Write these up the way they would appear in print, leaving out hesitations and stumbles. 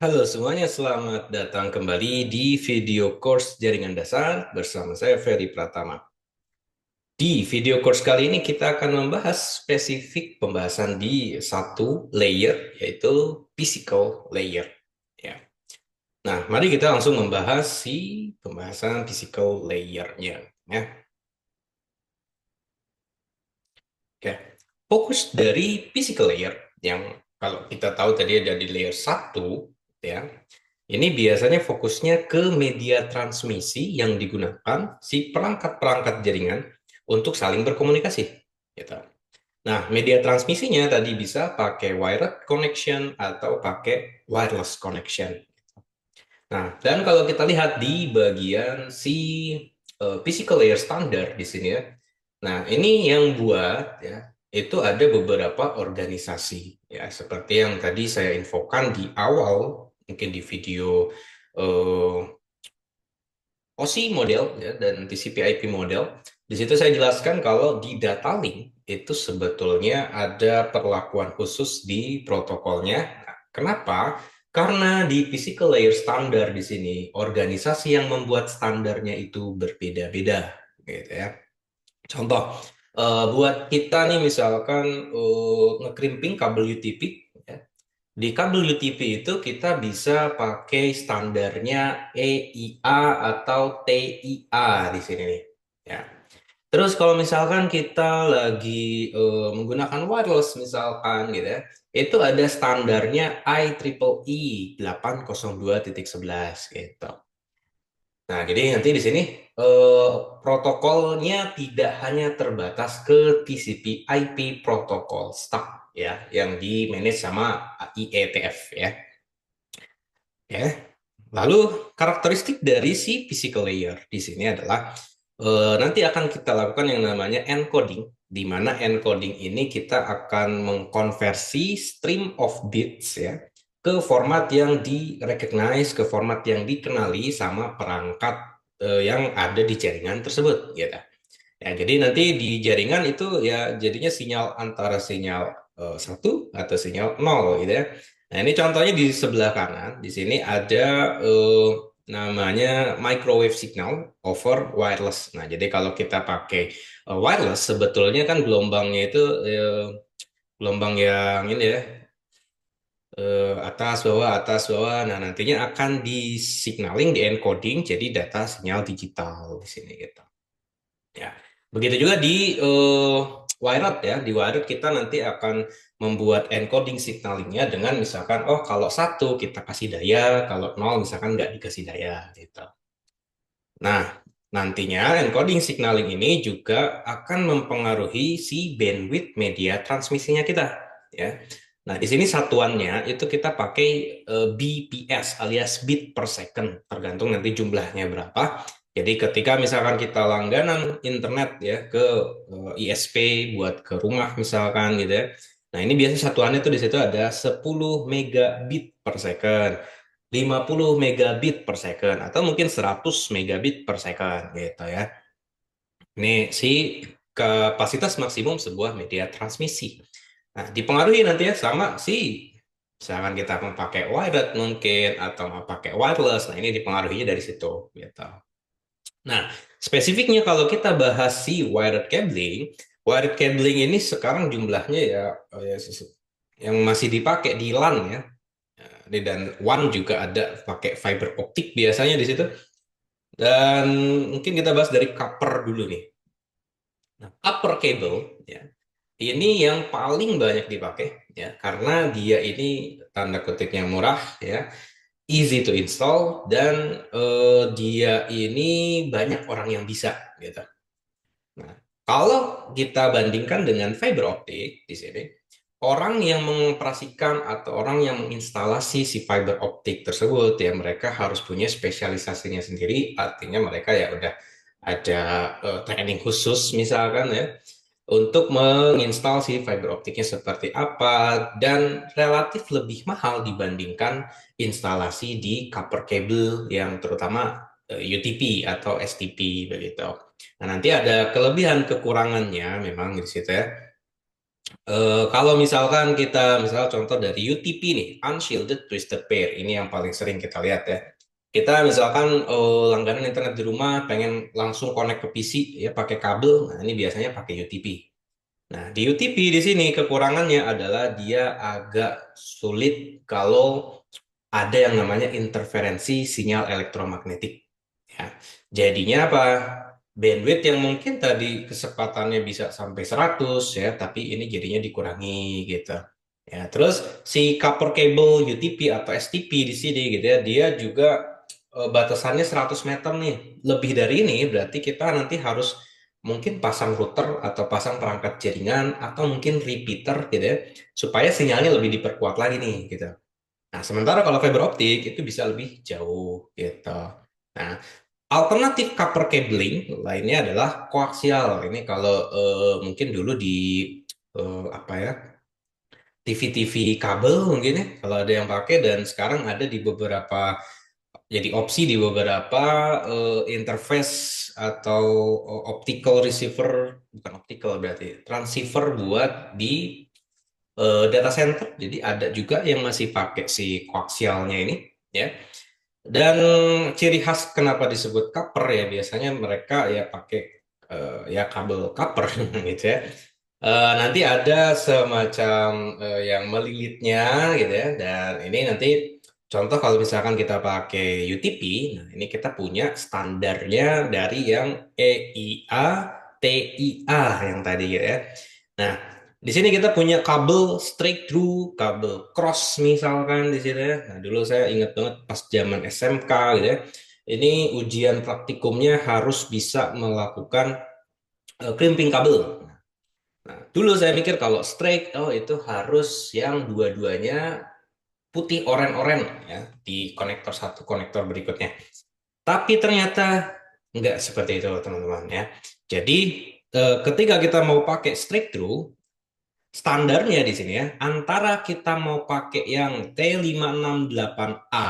Halo semuanya, selamat datang kembali di video course jaringan dasar bersama saya Ferry Pratama. Di video course kali ini kita akan membahas spesifik pembahasan di satu layer, yaitu physical layer. Ya. Nah, mari kita langsung membahas si pembahasan physical layer-nya. Ya. Oke. Fokus dari physical layer yang kalau kita tahu tadi ada di layer satu, ya. Ini biasanya fokusnya ke media transmisi yang digunakan si perangkat-perangkat jaringan untuk saling berkomunikasi. Gitu. Nah, media transmisinya tadi bisa pakai wired connection atau pakai wireless connection. Nah, dan kalau kita lihat di bagian si physical layer standar di sini ya. Nah, ini yang buat ya, itu ada beberapa organisasi ya, seperti yang tadi saya infokan di awal, mungkin di video eh, OSI model ya, dan TCP/IP model. Di situ saya jelaskan kalau di data link itu sebetulnya ada perlakuan khusus di protokolnya. Nah, kenapa? Karena di physical layer standar di sini organisasi yang membuat standarnya itu berbeda-beda, gitu ya. Contoh, buat kita nih misalkan ngekrimping kabel UTP, ya. Di kabel UTP itu kita bisa pakai standarnya EIA atau TIA di sini nih. Ya. Terus kalau misalkan kita lagi menggunakan wireless misalkan gitu ya, itu ada standarnya IEEE 802.11 gitu. Nah, jadi nanti di sini eh, protokolnya tidak hanya terbatas ke TCP/IP protokol stack ya, yang di manage sama IETF ya. Ya. Lalu karakteristik dari si physical layer di sini adalah nanti akan kita lakukan yang namanya encoding, di mana encoding ini kita akan mengkonversi stream of bits ya ke format yang di-recognize, ke format yang dikenali sama perangkat yang ada di jaringan tersebut gitu. Ya, jadi nanti di jaringan itu ya jadinya sinyal antara sinyal satu atau sinyal nol gitu ya. Nah, ini contohnya di sebelah kanan. Di sini ada namanya microwave signal over wireless. Nah, jadi kalau kita pakai wireless sebetulnya kan gelombangnya itu gelombang yang ini ya, atas bawah. Nah, nantinya akan disignaling, di encoding jadi data sinyal digital di sini gitu. Ya, begitu juga di wired ya. Di wired kita nanti akan membuat encoding signalingnya dengan misalkan, oh kalau satu kita kasih daya, kalau nol misalkan nggak dikasih daya gitu. Nah, nantinya encoding signaling ini juga akan mempengaruhi si bandwidth media transmisinya kita ya. Nah, di sini satuannya itu kita pakai BPS alias bit per second, tergantung nanti jumlahnya berapa. Jadi ketika misalkan kita langganan internet ya ke ISP buat ke rumah misalkan gitu ya. Nah, ini biasanya satuannya tuh di situ ada 10 megabit per second, 50 megabit per second, atau mungkin 100 megabit per second gitu ya. Ini si kapasitas maksimum sebuah media transmisi. Nah, dipengaruhi nanti ya sama si misalkan kita mau pakai wired mungkin atau mau pakai wireless. Nah, ini dipengaruhinya dari situ gitu. Nah, spesifiknya kalau kita bahas si wired cabling ini sekarang jumlahnya ya, yang masih dipakai di LAN ya. Dan WAN juga ada pakai fiber optik biasanya di situ. Dan mungkin kita bahas dari copper dulu nih. Nah, copper cable ya, ini yang paling banyak dipakai ya karena dia ini tanda kutipnya murah ya, easy to install dan dia ini banyak orang yang bisa gitu. Nah, kalau kita bandingkan dengan fiber optik di sini, orang yang mengoperasikan atau orang yang menginstalasi si fiber optik tersebut ya mereka harus punya spesialisasinya sendiri, artinya mereka ya udah ada training khusus misalkan ya untuk menginstal si fiber optiknya seperti apa, dan relatif lebih mahal dibandingkan instalasi di copper cable yang terutama UTP atau STP begitu. Nah, nanti ada kelebihan kekurangannya memang di situ ya. Kalau misalkan kita, misal contoh dari UTP nih, Unshielded Twisted Pair, ini yang paling sering kita lihat ya. Kita misalkan langganan internet di rumah, pengen langsung connect ke PC ya pakai kabel, nah ini biasanya pakai UTP. Nah, di UTP di sini kekurangannya adalah dia agak sulit kalau ada yang namanya interferensi sinyal elektromagnetik. Ya. Jadinya apa? Bandwidth yang mungkin tadi kesempatannya bisa sampai 100 ya, tapi ini jadinya dikurangi gitu. Ya, terus si copper cable UTP atau STP di sini gitu ya, dia juga batasannya 100 meter nih. Lebih dari ini berarti kita nanti harus mungkin pasang router atau pasang perangkat jaringan atau mungkin repeater gitu ya, supaya sinyalnya lebih diperkuat lagi nih gitu. Nah, sementara kalau fiber optik itu bisa lebih jauh gitu. Nah, alternatif copper cabling lainnya adalah koaksial. Ini kalau mungkin dulu di apa ya, TV-TV kabel mungkin ya, kalau ada yang pakai dan sekarang ada di beberapa, jadi opsi di beberapa interface atau optical receiver, bukan optical berarti transceiver buat di data center. Jadi ada juga yang masih pakai si koaksialnya ini ya. Dan ciri khas kenapa disebut copper ya biasanya mereka ya pakai ya kabel copper gitu ya. Nanti ada semacam yang melilitnya gitu ya. Dan ini nanti contoh kalau misalkan kita pakai UTP, nah ini kita punya standarnya dari yang EIA, TIA yang tadi gitu ya. Nah, di sini kita punya kabel straight through, kabel cross misalkan di sini ya. Nah, dulu saya ingat banget pas zaman SMK gitu ya. Ini ujian praktikumnya harus bisa melakukan crimping kabel. Nah, dulu saya mikir kalau straight, oh itu harus yang dua-duanya putih oren-oren ya di konektor satu, konektor berikutnya. Tapi ternyata nggak seperti itu teman-teman ya. Jadi ketika kita mau pakai straight through, standarnya di sini ya, antara kita mau pakai yang T568A,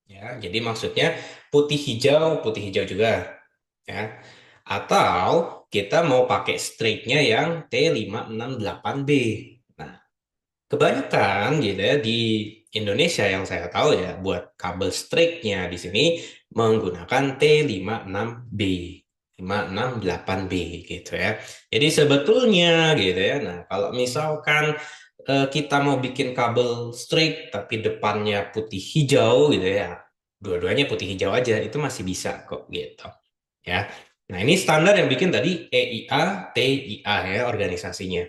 ya, jadi maksudnya putih hijau juga, ya, atau kita mau pakai straightnya yang T568B. Nah, kebanyakan gitu ya di Indonesia yang saya tahu ya buat kabel straight-nya di sini menggunakan T56B, 568B gitu ya. Jadi sebetulnya gitu ya. Nah, kalau misalkan kita mau bikin kabel straight tapi depannya putih hijau gitu ya. Dua-duanya putih hijau aja itu masih bisa kok gitu ya. Nah, ini standar yang bikin tadi EIA, TIA ya organisasinya.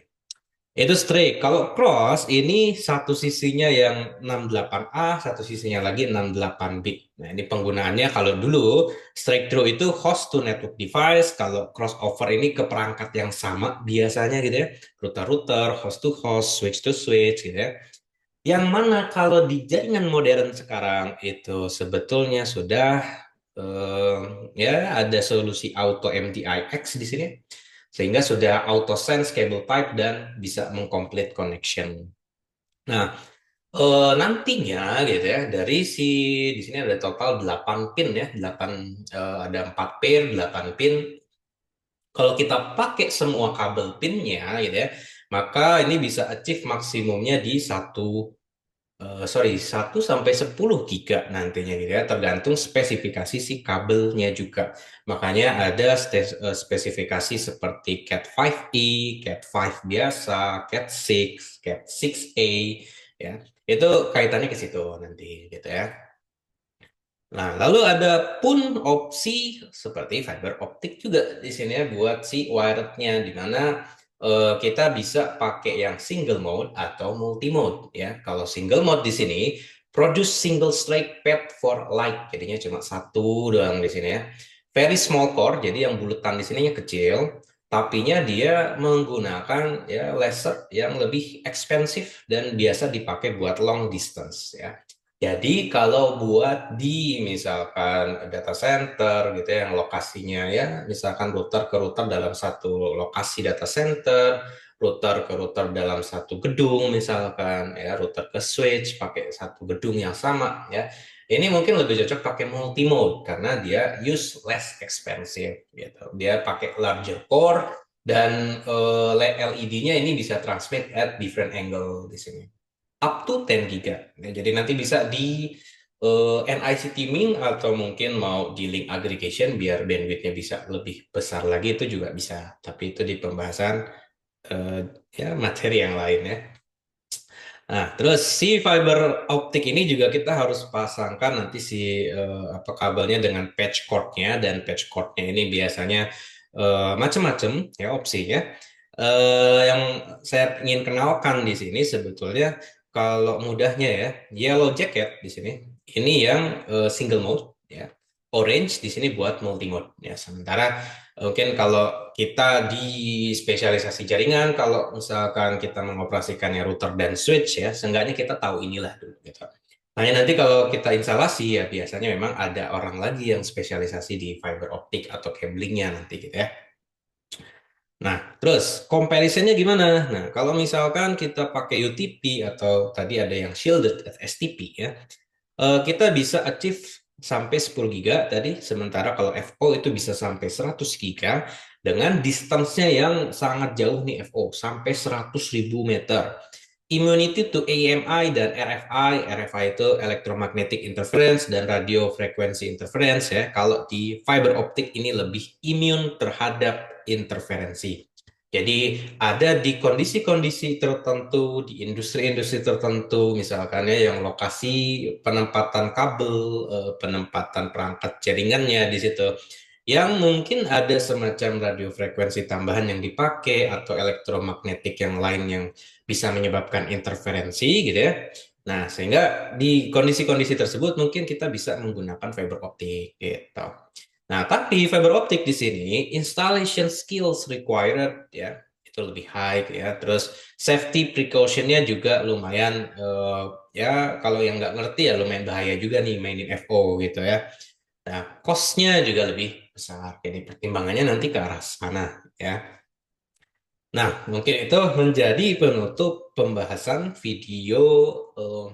Itu straight. Kalau cross ini satu sisinya yang 68A, satu sisinya lagi 68B. Nah, ini penggunaannya kalau dulu straight through itu host to network device, kalau crossover ini ke perangkat yang sama biasanya gitu ya. Router-router, host to host, switch to switch gitu ya. Yang mana kalau di jaringan modern sekarang itu sebetulnya sudah ya ada solusi auto MDIX di sini sehingga sudah auto sense cable type dan bisa mengcomplete connection. Nah, nantinya gitu ya dari si di sini ada total 8 pin ya, 8 ada 4 pair, 8 pin. Kalau kita pakai semua kabel pinnya gitu ya, maka ini bisa achieve maksimumnya di satu sampai 10 giga nantinya gitu ya, tergantung spesifikasi si kabelnya juga. Makanya ada spesifikasi seperti Cat5e, Cat5 biasa, Cat6, Cat6a, ya. Itu kaitannya ke situ nanti gitu ya. Nah, lalu ada pun opsi seperti fiber optik juga di sini ya buat si wirednya di mana kita bisa pakai yang single mode atau multi mode ya. Kalau single mode di sini produce single straight path for light, jadinya cuma satu doang di sini ya. Very small core, jadi yang bulutan di sininya kecil, tapinya dia menggunakan ya laser yang lebih ekspensif dan biasa dipakai buat long distance ya. Jadi kalau buat di misalkan data center gitu ya, yang lokasinya ya, misalkan router ke router dalam satu lokasi data center, router ke router dalam satu gedung misalkan ya, router ke switch pakai satu gedung yang sama ya. Ini mungkin lebih cocok pakai multi mode karena dia use less expensive gitu. Dia pakai larger core Dan LED-nya ini bisa transmit at different angle di sini. Up to 10 giga. Ya, jadi nanti bisa di NIC teaming atau mungkin mau di link aggregation biar bandwidth-nya bisa lebih besar lagi itu juga bisa. Tapi itu di pembahasan eh, ya materi yang lain ya. Nah, terus si fiber optik ini juga kita harus pasangkan nanti si apa kabelnya dengan patch cord-nya dan patch cord-nya ini biasanya macam-macam ya opsinya. Yang saya ingin kenalkan di sini sebetulnya kalau mudahnya ya Yellow Jacket di sini ini yang single mode ya. Orange di sini buat multi mode ya. Sementara mungkin kalau kita di spesialisasi jaringan, kalau misalkan kita mengoperasikannya router dan switch ya, seenggaknya kita tahu inilah dulu gitu. Nah, nanti kalau kita instalasi ya biasanya memang ada orang lagi yang spesialisasi di fiber optik atau cablingnya nanti gitu ya. Nah, terus comparisonnya gimana? Nah, kalau misalkan kita pakai UTP atau tadi ada yang shielded STP ya, kita bisa achieve sampai 10 giga tadi, sementara kalau FO itu bisa sampai 100 giga dengan distance-nya yang sangat jauh nih FO, sampai 100.000 meter. Immunity to AMI dan RFI, RFI itu electromagnetic interference dan radio frequency interference ya. Kalau di fiber optik ini lebih immune terhadap interferensi. Jadi ada di kondisi-kondisi tertentu, di industri-industri tertentu, misalkan ya yang lokasi penempatan kabel, penempatan perangkat jaringannya di situ, yang mungkin ada semacam radiofrekuensi tambahan yang dipakai atau elektromagnetik yang lain yang bisa menyebabkan interferensi gitu ya. Nah, sehingga di kondisi-kondisi tersebut mungkin kita bisa menggunakan fiber optik gitu. Nah, tapi fiber optik di sini installation skills required ya itu lebih high ya. Terus safety precautionnya juga lumayan ya kalau yang nggak ngerti ya lumayan bahaya juga nih mainin FO gitu ya. Nah, cost-nya juga lebih besar. Jadi pertimbangannya nanti ke arah sana ya. Nah, mungkin itu menjadi penutup pembahasan video eh,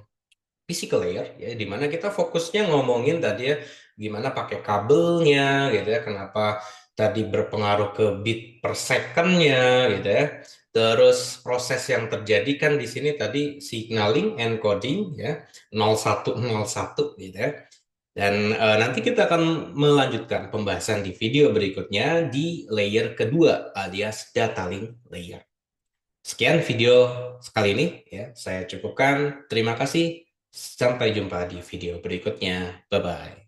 physical layer ya di mana kita fokusnya ngomongin tadi ya gimana pakai kabelnya gitu ya kenapa tadi berpengaruh ke bit per second-nya gitu ya terus proses yang terjadi kan di sini tadi signaling encoding ya 0101 gitu ya dan nanti kita akan melanjutkan pembahasan di video berikutnya di layer kedua alias data link layer. Sekian video sekali ini ya, saya cukupkan. Terima kasih. Sampai jumpa di video berikutnya. Bye bye.